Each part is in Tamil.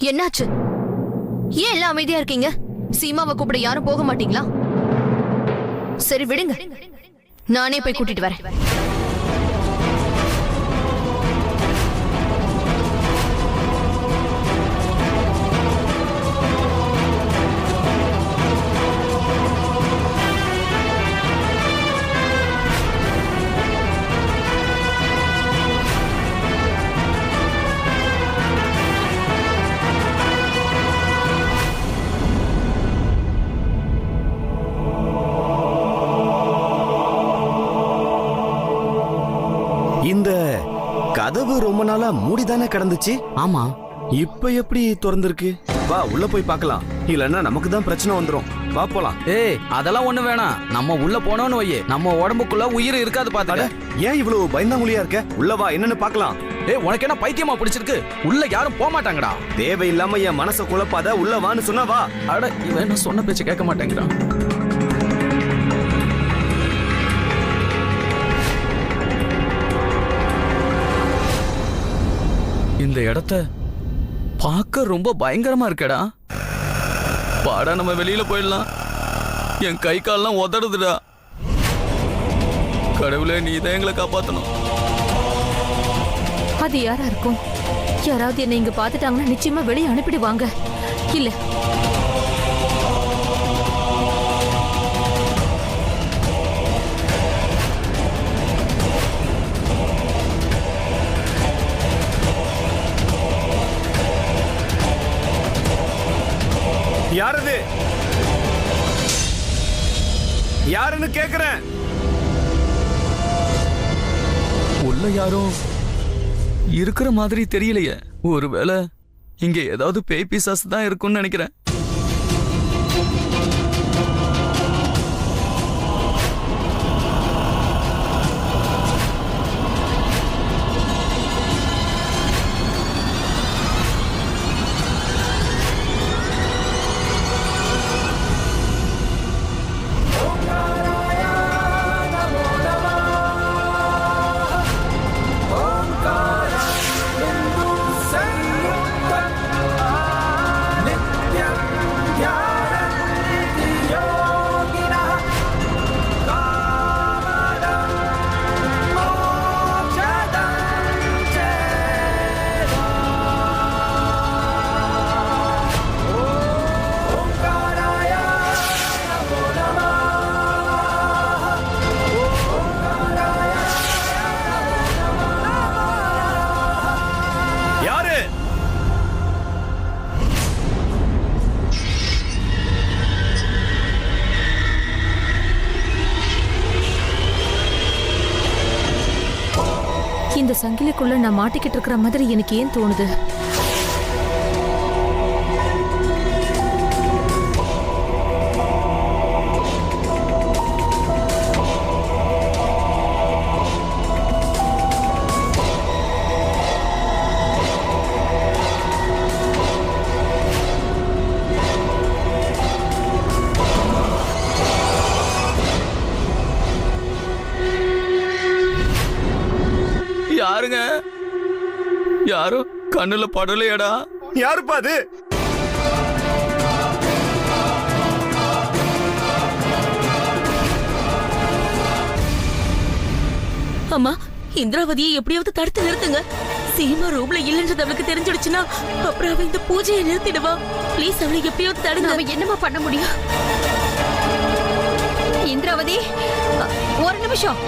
என்னாச்சு? ஏன் எல்லாம் அமைதியா இருக்கீங்க? சீமாவை கூப்பிட யாரும் போக மாட்டீங்களா? சரி விடுங்க, நானே போய் கூட்டிட்டு வரேன். இந்த கதவு ரொம்ப நாளா மூடிதானே கிடந்துச்சு. ஆமா, இப்ப எப்படி திறந்திருக்கு? வா உள்ள போய் பார்க்கலாம். இல்லன்னா நமக்கு தான் பிரச்சனை வந்துரும். வா போலாம். ஏய் அதெல்லாம் ஒண்ணு வேணாம். நம்ம உள்ள போனோம்னு வையே, நம்ம உடம்புக்குள்ள உயிர் இருக்காது பாத்துக்க. ஏன் இவ்வளவு பயந்தாங்குழியா இருக்க? உள்ள வா, என்னன்னு பார்க்கலாம். ஏய் உனக்கு என்ன பைத்தியமா பிடிச்சிருக்கு? உள்ள யாரும் போக மாட்டாங்கடா. தேவையில்லாம என் மனசை குழப்பாத. உள்ள வான்னு சொன்னா வா. அட இவன் என்ன சொன்ன பேச்சு கேட்க மாட்டேங்கிறான். இந்த இடத்த பார்க்க ரொம்ப பயங்கரமா இருக்கடா. பாடா நம்ம வெளியில போயிடலாம். என் கை கால்லாம் உதறுதுடா. கடவுளே நீ தான் எங்களை காப்பாத்தணும். அது யாரா இருக்கும்? யாராவது என்ன இங்க பாத்துட்டாங்கன்னா நிச்சயமா வெளியே அனுப்பிடுவாங்க. இல்ல யாரது? யாருன்னு கேக்குறேன். உள்ள யாரும் இருக்கிற மாதிரி தெரியலையே. ஒருவேளை இங்க ஏதாவது பேய் பிசாசு தான் இருக்கும்னு நினைக்கிறேன். இந்த சங்கிலிக்குள்ள நான் மாட்டிக்கிட்டு இருக்கிற மாதிரி எனக்கு ஏன் தோணுது? யாருங்க? யாரோ கண்ணுல படலையடா. யாருப்பா அது? அம்மா, இந்திராவதியை எப்படியாவது தடுத்து நிறுத்துங்க. சீமா ரூம்ல இல்லைன்றது அவளுக்கு தெரிஞ்சிடுச்சுன்னா அப்புறம் அவ இந்த பூஜையை நிறுத்திடுவா. ப்ளீஸ் அவளை எப்படியாவது தடுங்க. அவ என்னமா பண்ண முடியும்? இந்திராவதி, ஒரு நிமிஷம்.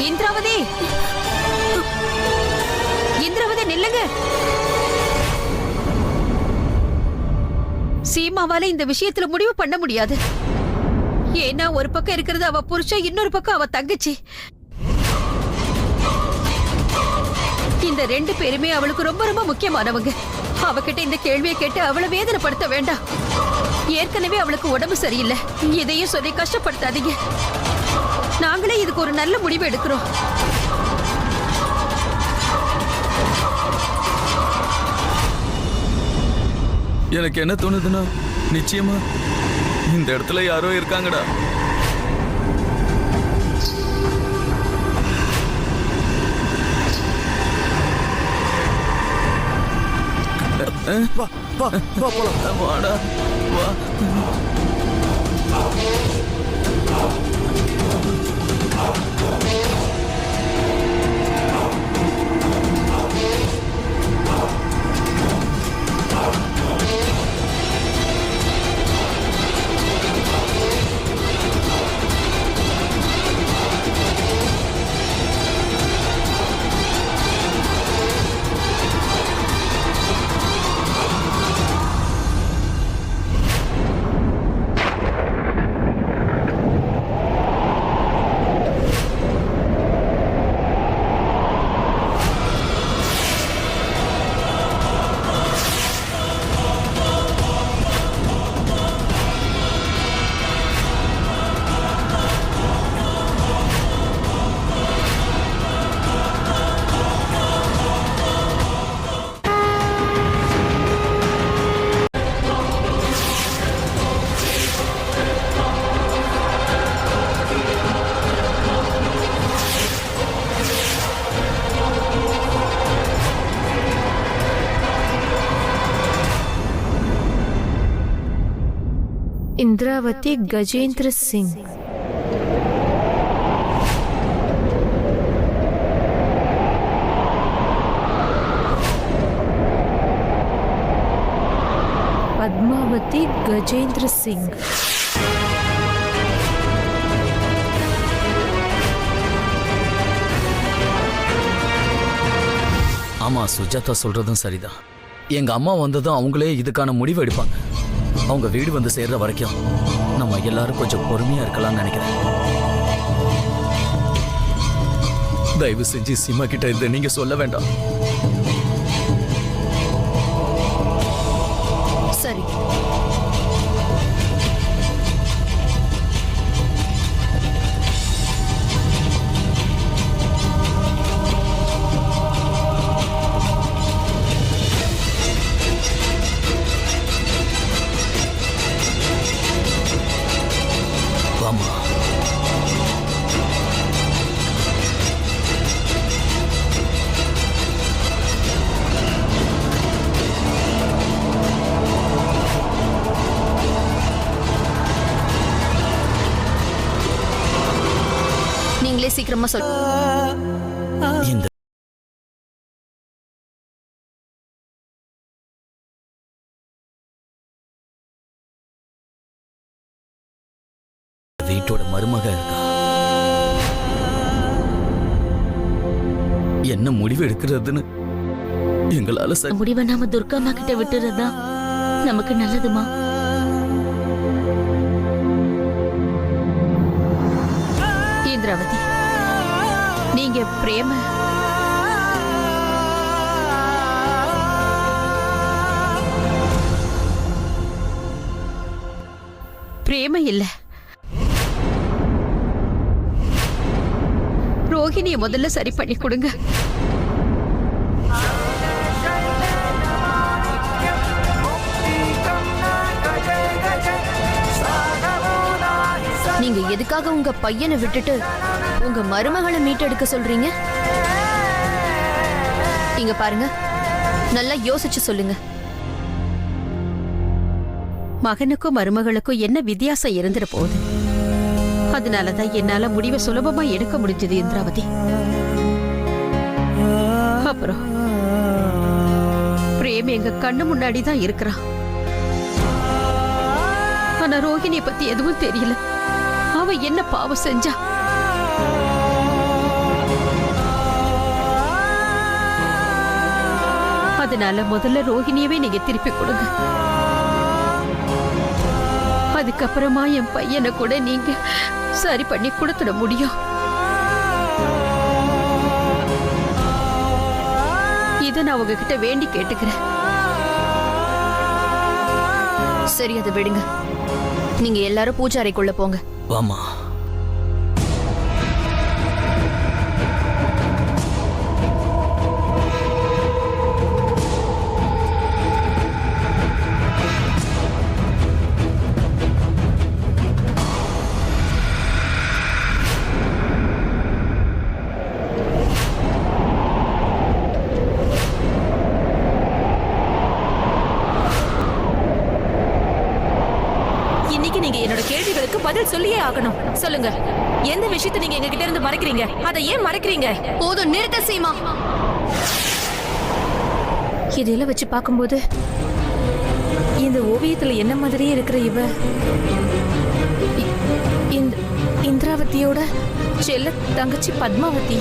இந்திராவதி, இந்திராவதி நில்லுங்க. சீமாவால இந்த விஷயத்துல முடிவு பண்ண முடியாது. ஏன்னா ஒரு பக்கம் இருக்கிறது அவ புருஷன், இன்னொரு பக்கம் அவ தங்கச்சி. இந்த ரெண்டு பேருமே அவளுக்கு ரொம்ப ரொம்ப முக்கியமானவங்க. அவகிட்ட இந்த கேள்வியை கேட்டு அவளை வேதனைப்படுத்த வேண்டாம். ஏற்கனவே அவளுக்கு உடம்பு சரியில்லை. இதையும் சொல்லி கஷ்டப்படுத்தாதீங்க. நாங்களே இதுக்கு ஒரு நல்ல முடிவு எடுக்கிறோம். எனக்கு என்ன தோணுதுன்னா, நிச்சயமா இந்த இடத்துல யாரோ இருக்காங்கடா. வா வா வா போலாம். வாடா வா. इंद्रावती गजेंद्र सिंह। पद्मावती गजेंद्र सिंह। ஆமா, சுஜாதா சொல்றதும் சரிதான். எங்க அம்மா வந்ததும் அவங்களே இதுக்கான முடிவு எடுப்பாங்க. அவங்க வீடு வந்து சேர்ற வரைக்கும் நம்ம எல்லாரும் கொஞ்சம் பொறுமையா இருக்கலாம்னு நினைக்கிறேன். தயவு செஞ்சு சீமா கிட்ட இதை நீங்க சொல்ல வேண்டாம். சரி. வாமா. நீங்களே சீக்கிரமா சொல். இந்த வீட்டோட மருமக இருக்கா. என்ன முடிவு எடுக்கிறதுன்னு எங்களால முடிவை நாம துர்காமா கிட்ட விட்டுறதா நமக்கு நல்லதுமா. இந்திராவதி, நீங்க பிரேம இல்ல, ரோஹிணிய முதல்ல சரி பண்ணி கொடுங்க. நீங்க எதுக்காக உங்க பையனை விட்டுட்டு உங்க மருமகளை மீட்டெடுக்க சொல்றீங்க? இங்க பாருங்க, நல்லா யோசிச்சு சொல்லுங்க. மகனுக்கும் மருமகளுக்கும் என்ன வித்தியாசம் இருந்துட போகுது? அதனாலதான் என்னால முடிவை சுலபமா எடுக்க முடிஞ்சது இந்திராவதி. அப்புறம் பிரேம் எங்க கண்ணு முன்னாடி தான் இருக்கிறான். ஆனா ரோஹிணிய பத்தி எதுவும் தெரியல. அவ என்ன பாவம் செஞ்சா? அதனால முதல்ல ரோஹிணியவே நீங்க திருப்பி கொடுங்க. அதுக்கப்புறமா என் பையனை கூட நீங்க சரி பண்ணி கொடுத்துட முடியும். இத நான் உங்ககிட்ட வேண்டி கேட்டுக்கிறேன். சரி, அதை விடுங்க. நீங்க எல்லாரும் பூஜாரைக்குள்ள போங்க. வாமா. பதில் சொல்லியே ஆகணும். சொல்லுங்க, எந்த விஷயத்தை நீங்க எங்க கிட்ட இருந்து மறைக்கிறீங்க? அதை ஏன் மறைக்கிறீங்க? போதும், நிறுத்த சீமா. இதெல்லாம் வச்சு பார்க்கும்போது இந்த ஓவியத்துல என்ன மாதிரியே இருக்கிற இவ இந்திராவதியோட செல்ல தங்கச்சி பத்மாவதி.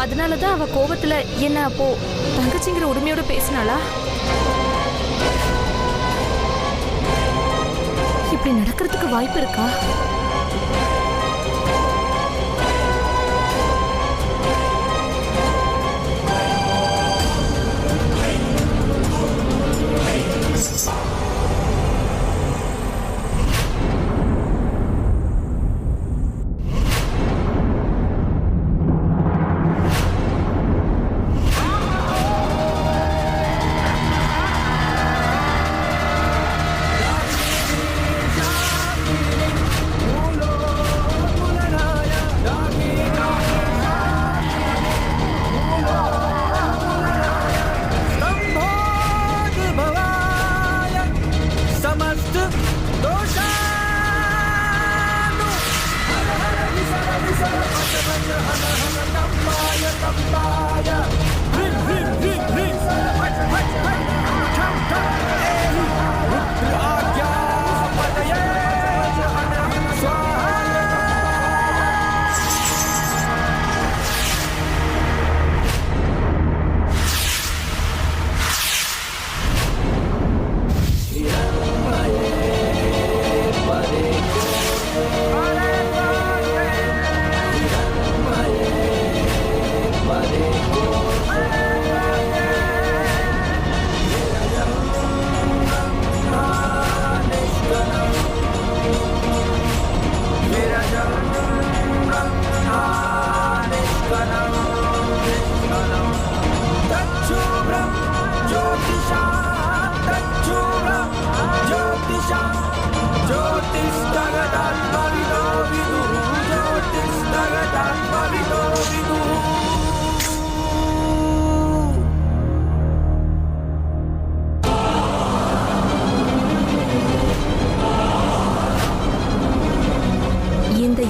அதனாலதான் அவ கோபத்துல என்ன அப்போ தங்கச்சிங்கிற உரிமையோட பேசினாளா? இப்படி நடக்கிறதுக்கு வாய்ப்பு இருக்கா?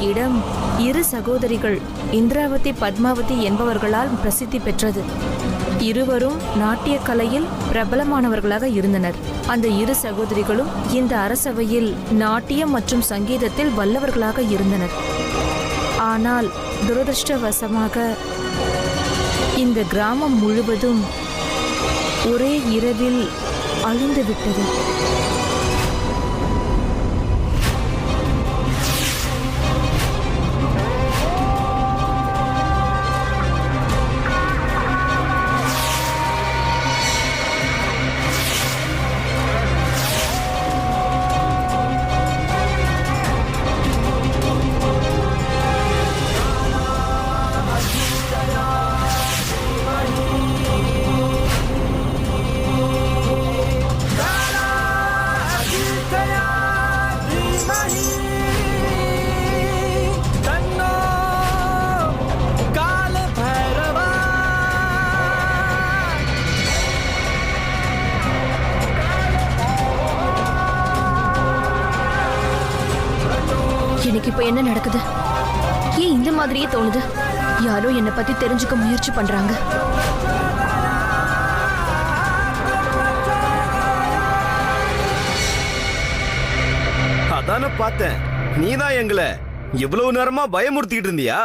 இடம் இரு சகோதரிகள் இந்திராவதி பத்மாவதி என்பவர்களால் பிரசித்தி பெற்றது. இருவரும் நாட்டிய கலையில் பிரபலமானவர்களாக இருந்தனர். அந்த இரு சகோதரிகளும் இந்த அரசவையில் நாட்டியம் மற்றும் சங்கீதத்தில் வல்லவர்களாக இருந்தனர். ஆனால் துரதிருஷ்டவசமாக இந்த கிராமம் முழுவதும் ஒரே இரவில் அழிந்துவிட்டது. எனக்கு இப்ப என்ன நடக்குது? ஏன் இந்த மாதிரியே தோணுது? யாரோ என்னை பத்தி தெரிஞ்சுக்க முயற்சி பண்றாங்க. அதான பார்த்தேன். நீதான் எங்களை இவ்வளவு நேரமா பயமுறுத்திட்டு இருந்தியா?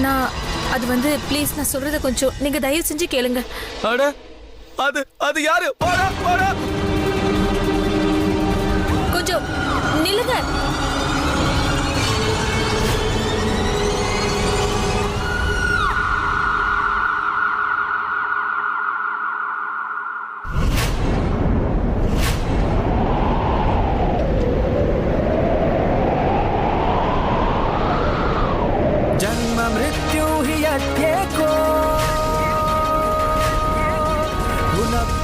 நான் அது வந்து ப்ளீஸ், நான் சொல்றத கொஞ்சம் நீங்க தயவு செஞ்சு கேளுங்க. அட, அது யாரு? கொஞ்சம் நில்லுங்க. मृत्यु ही अत्येको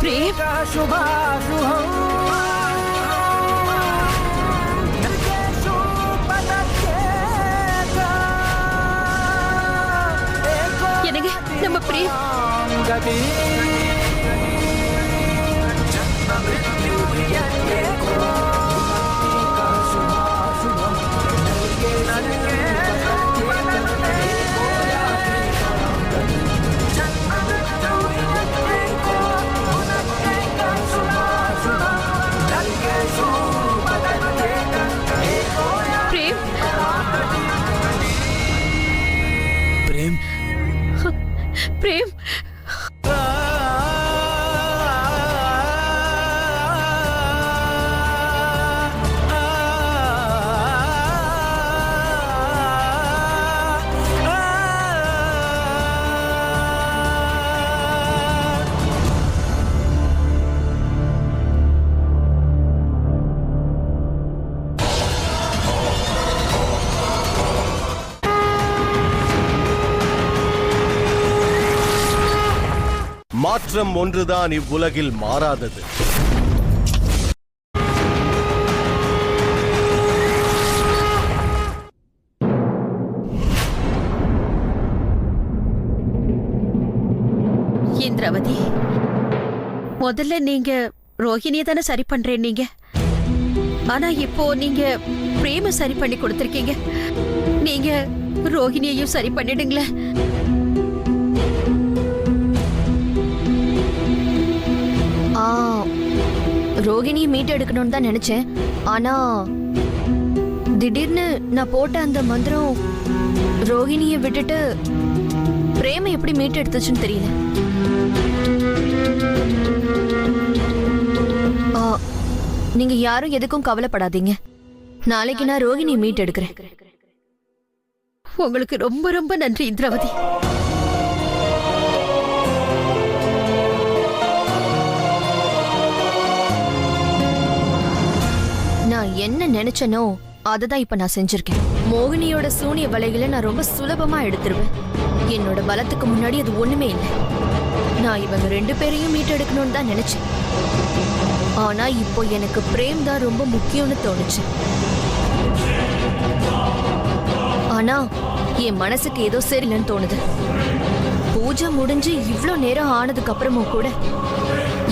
प्रेम शुभाशुभ பிரேம் गति जन्म मृत्यु ही एक हो शुभाशुभम नरके जन्म मृत्यु ही एक हो उनके का शुभाशुभम नरके शुभदत्ते एक हो பிரேம் பிரேம் பிரேம் மாற்றம் ஒன்றுதான் இவ்வுலகில் மாறாதது. இந்திராவதி, முதல்ல நீங்க ரோஹிணியை தானே சரி பண்றேன் நீங்க. ஆனா இப்போ நீங்க பிரேம சரி பண்ணி கொடுத்திருக்கீங்க. நீங்க ரோஹிணியையும் சரி பண்ணிடுங்களேன். ரோகிணியை மீட்டு எடுக்கணும்னு தான் நினைச்சேன். ஆனா திடீர்னு நான் போட்ட அந்த மந்திரம் ரோகிணியை விட்டுட்டு பிரேம எப்படி மீட்டு எடுத்துச்சுன்னு தெரியல. நீங்க யாரும் எதுக்கும் கவலைப்படாதீங்க. நாளைக்கு நான் ரோகிணியை மீட்டு எடுக்கிறேன். உங்களுக்கு ரொம்ப ரொம்ப நன்றி இந்திராவதி. நான் என்ன நினைச்சனோ அததான் இப்ப நான் செஞ்சிருக்கேன். மோகினியோட சூனிய வலைகளை நான் ரொம்ப சுலபமா எடுத்துருவேன். என்னோட பலத்துக்கு முன்னாடி அது ஒண்ணுமே இல்லை. நான் இவங்க 2 பேரையும் மீட்டெடுக்கணும்னு தான் நினைச்சேன். ஆனா இப்போ எனக்கு பிரேம் தான் ரொம்ப முக்கியம்னு தோணுச்சு. ஆனா என் மனசுக்கு ஏதோ சரியில்லைன்னு தோணுது. பூஜை முடிஞ்சு இவ்ளோ நேரம் ஆனதுக்கு அப்புறமும் கூட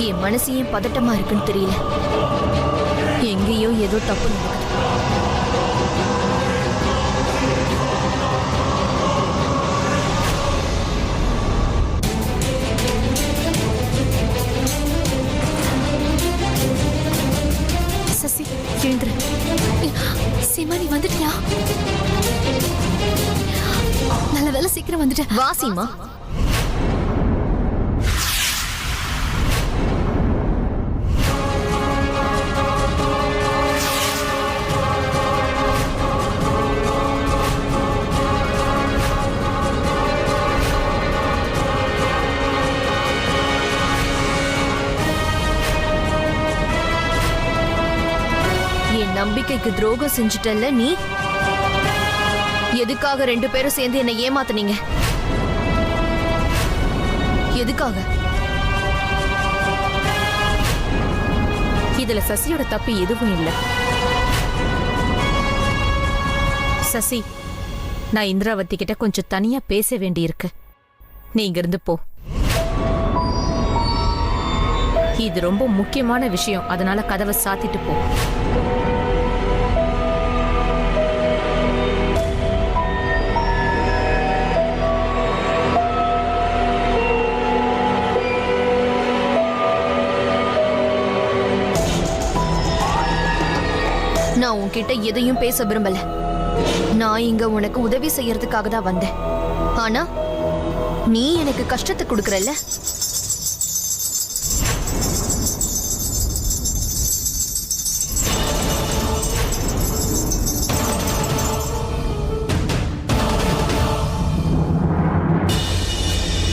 என் மனசு ஏன் பதட்டமா இருக்குன்னு தெரியல. எங்கேயோ ஏதோ தப்பு நடக்குது. சசி எழுந்துரு. சீமா நீ வந்துட்டியா? நல்ல வேலை சீக்கிரம் வந்துட்ட. வா சீமா. நம்பிக்கைக்கு துரோகம் செஞ்சுட்டல்ல நீ. எதுக்காக 2 பேரும் சேர்ந்து என்னை ஏமாத்துனீங்க? எதுக்காக? இதுல சசியோட தப்பு எதுவும் இல்ல. சசி, நான் இந்திராவதி கிட்ட கொஞ்சம் தனியா பேச வேண்டியிருக்கு. நீ இங்கிருந்து போ. இது ரொம்ப முக்கியமான விஷயம். அதனால கதவை சாத்திட்டு போ. நான் உன்கிட்ட எதையும் பேச விரும்பல. நான் இங்க உனக்கு உதவி செய்யறதுக்காக தான் வந்தேன். ஆனா நீ எனக்கு கஷ்டத்தை கொடுக்கறல்ல.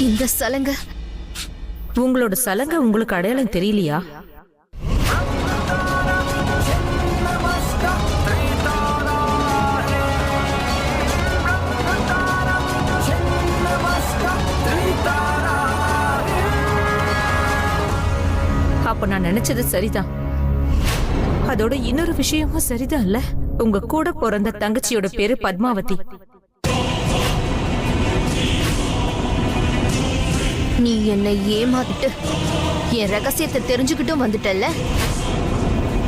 இந்த சலங்க, உங்களோட சலங்க உங்களுக்கு அடையாளம் தெரியலையா? அப்ப நான் நினைச்சது சரிதான். அதோட இன்னொரு விஷயமும் சரிதான் இல்ல? உங்க கூட பிறந்த தங்கச்சியோட பேரு பத்மாவதி. நீ என்னை ஏமாத்திட்டு என் ரகசியத்தை தெரிஞ்சுக்கிட்டும் வந்துட்டல்ல.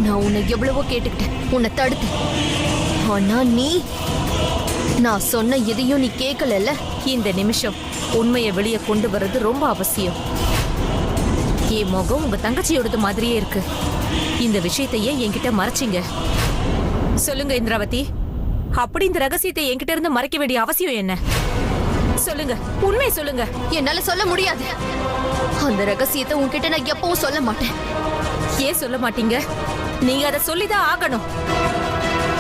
நான் உன்னை எவ்வளவோ கேட்டுக்கிட்டேன், உன்னை தடுத்தேன். ஆனா நான் சொன்ன எதையும் நீ கேட்கலல்ல. இந்த நிமிஷம் உண்மையை வெளியே கொண்டு வர்றது ரொம்ப அவசியம். என் முகம் உங்க தங்கச்சியோடது மாதிரியே இருக்கு. இந்த விஷயத்தையே என்கிட்ட மறைச்சிங்க. சொல்லுங்க இந்திராவதி, அப்படி இந்த ரகசியத்தை என்கிட்ட இருந்து மறைக்க வேண்டிய அவசியம் என்ன? சொல்லுங்க, உண்மை சொல்லுங்க. என்னால சொல்ல முடியாது. அந்த ரகசியத்தை உன்கிட்ட நான் எப்பவும் சொல்ல மாட்டேன். ஏன் சொல்ல மாட்டீங்க? நீங்க அதை சொல்லிதான் ஆகணும்.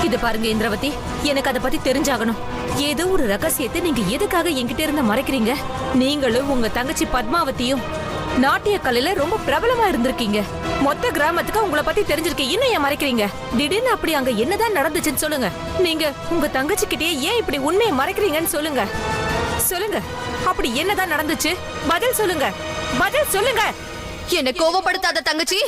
இது பாருங்க இந்திராவதி, எனக்கு அதை பத்தி தெரிஞ்சாகணும். ஏதோ ஒரு ரகசியத்தை நீங்க எதுக்காக என்கிட்ட இருந்து மறைக்கிறீங்க? நீங்களும் உங்க தங்கச்சி பத்மாவதியும் நாட்டிய கலையில ரொம்ப பிரபலமா இருந்திருக்கீங்க. மொத்த கிராமத்துக்கு உங்களை பத்தி தெரிஞ்சிருக்கீங்க. இன்னும் ஏன் மறைக்கிறீங்க? திடீர்னு அப்படி அங்க என்னதான் நடந்துச்சுன்னு சொல்லுங்க. நீங்க உங்க தங்கச்சி கிட்டே ஏன் இப்படி உண்மையை மறைக்கிறீங்கன்னு சொல்லுங்க. சொல்லுங்க, அப்படி என்னதான் நடந்துச்சு? பதில் சொல்லுங்க, பதில் சொல்லுங்க. என்ன கோவப்படுத்தாத தங்கச்சி.